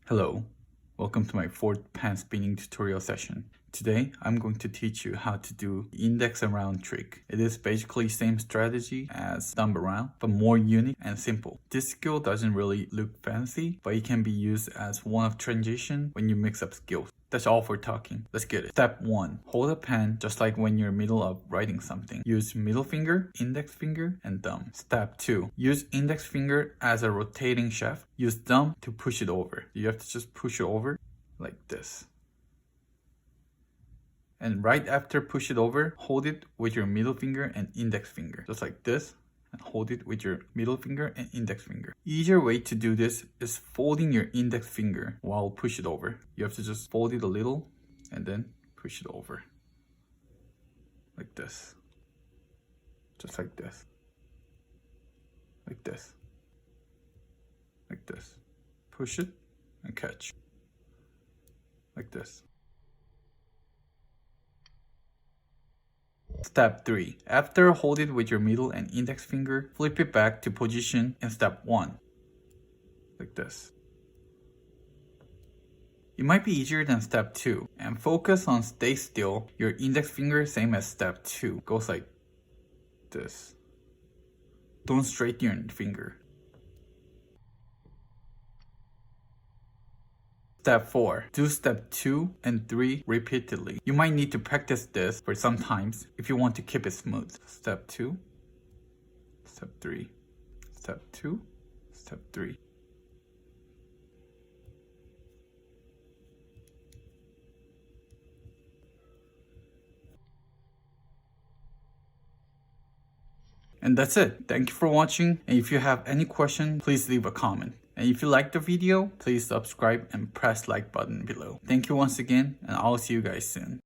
Hello, welcome to my fourth pan spinning tutorial session. Today, I'm going to teach you how to do the index around trick. It is basically same strategy as thumb around, but more unique and simple. This skill doesn't really look fancy, but it can be used as one of transition when you mix up skills. That's all for talking. Let's get it. Step 1. Hold a pen just like when you're middle of writing something. Use middle finger, index finger, and thumb. Step 2. Use index finger as a rotating shaft. Use thumb to push it over. You have to just push it over like this. And right after push it over, hold it with your middle finger and index finger. Just like this. And hold it with your middle finger and index finger. Easier way to do this is folding your index finger while push it over. You have to just fold it a little and then push it over. Like this. Just like this. Like this. Like this. Push it and catch. Like this. Step 3. After hold it with your middle and index finger, flip it back to position in step 1. Like this. It might be easier than step 2, and focus on stay still. Your index finger same as step 2. Goes like this. Don't straighten your finger. Step 4. Do step 2 and 3 repeatedly. You might need to practice this for some times if you want to keep it smooth. Step 2, step 3, step 2, step 3. And that's it. Thank you for watching. And if you have any question, please leave a comment. And if you liked the video, please subscribe and press like button below. Thank you once again, and I'll see you guys soon.